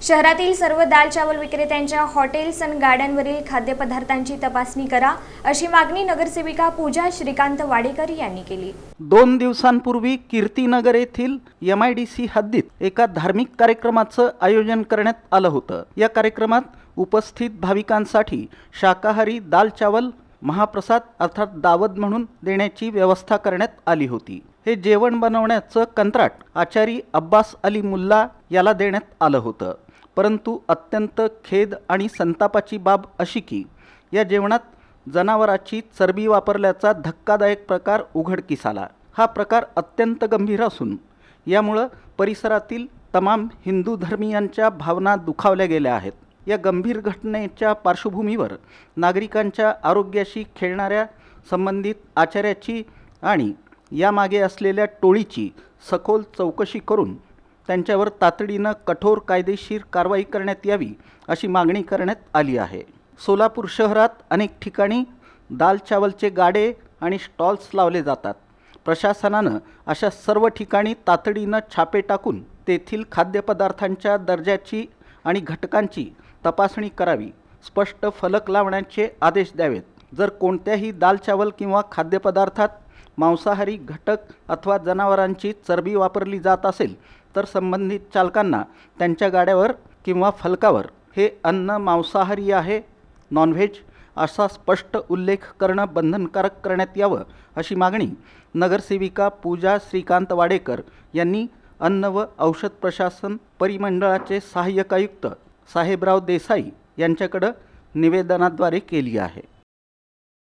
शहरातील सर्व दाल चावल विक्रेत्यांच्या हॉटेल्स आणि गाड्यांवरील खाद्यपदार्थांची तपासणी करा, अशी मागणी नगरसेविका पूजा श्रीकांत वाडेकर यांनी केली। 2 दिवसांपूर्वी कीर्तीनगर येथील MIDC हद्दीत एका धार्मिक कार्यक्रमाचं आयोजन करण्यात आलं होतं। या कार्यक्रमात उपस्थित भाविकांसाठी शाकाहारी दाल चावल महाप्रसाद अर्थात दावत म्हणून देण्याची व्यवस्था करण्यात आली होती। हे जेवण बनवण्याचं कंत्राट आचारी अब्बास अली मुल्ला याला देण्यात आलं होतं। परंतु अत्यंत खेद आणि संतापाची बाब अशी की या जेवणात जनावराची चरबी वापरल्याचा धक्कादायक प्रकार उघडकीस आला। हा प्रकार अत्यंत गंभीर असून यामुळे परिसरातील तमाम हिंदू धर्मीयांच्या भावना दुखावल्या गेल्या आहेत। या गंभीर घटनेच्या पार्श्वभूमीवर नागरिकांच्या आरोग्याशी खेळणाऱ्या संबंधित आचार्याची आणि यामागे असलेल्या टोळीची सखोल चौकशी करून त्यांच्यावर तातडीनं कठोर कायदेशीर कारवाई करण्यात यावी अशी मागणी करण्यात आली आहे। सोलापूर शहरात अनेक ठिकाणी दाल चावलचे गाडे आणि स्टॉल्स लावले जातात। प्रशासनानं अशा सर्व ठिकाणी तातडीनं छापे टाकून तेथील खाद्यपदार्थांच्या दर्जाची आणि घटकांची तपासणी करावी, स्पष्ट फलक लावण्याचे आदेश द्यावेत। जर कोणत्याही दाल चावल किंवा खाद्यपदार्थात मांसाहारी घटक अथवा जनावरांची चरबी वापरली जात असेल तर संबंधित चालकांना त्यांच्या गाड्यावर किंवा फलकावर हे अन्न मांसाहारी आहे, नॉनव्हेज असा स्पष्ट उल्लेख करणं बंधनकारक करण्यात यावं अशी मागणी नगरसेविका पूजा श्रीकांत वाडेकर यांनी अन्न व औषध प्रशासन परिमंडळाचे सहाय्यक आयुक्त साहेबराव देसाई यांच्याकडे निवेदनाद्वारे केली आहे।